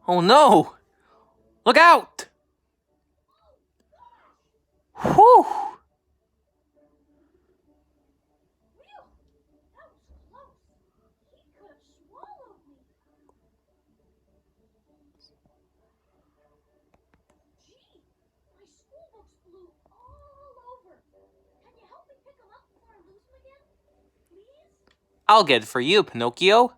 Oh no! Look out! Whew! I'll get it for you, Pinocchio.